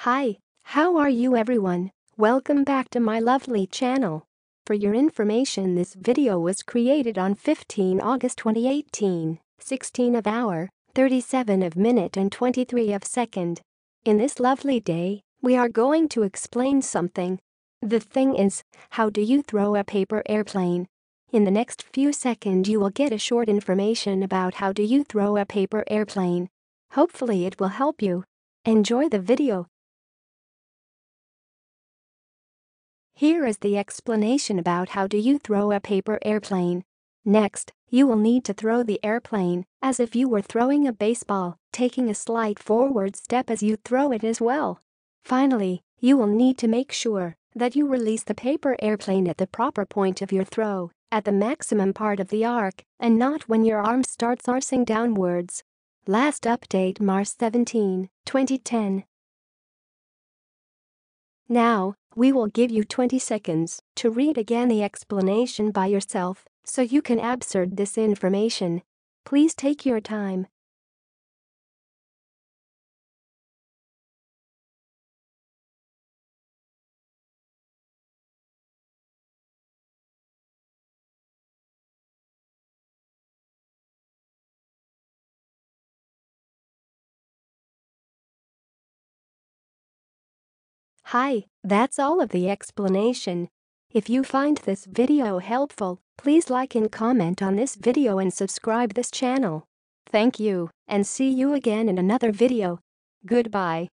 Hi, how are you everyone? Welcome back to my lovely channel. For your information, this video was created on 15 August 2018, 16 of hour, 37 of minute and 23 of second. In this lovely day, we are going to explain something. The thing is, how do you throw a paper airplane? In the next few seconds you will get a short information about how do you throw a paper airplane. Hopefully it will help you. Enjoy the video. Here is the explanation about how do you throw a paper airplane. Next, you will need to throw the airplane as if you were throwing a baseball, taking a slight forward step as you throw it as well. Finally, you will need to make sure that you release the paper airplane at the proper point of your throw, at the maximum part of the arc, and not when your arm starts arcing downwards. Last update March 17, 2010. Now, we will give you 20 seconds to read again the explanation by yourself so you can absorb this information. Please take your time. Hi, that's all of the explanation. If you find this video helpful, please like and comment on this video and subscribe this channel. Thank you, and see you again in another video. Goodbye.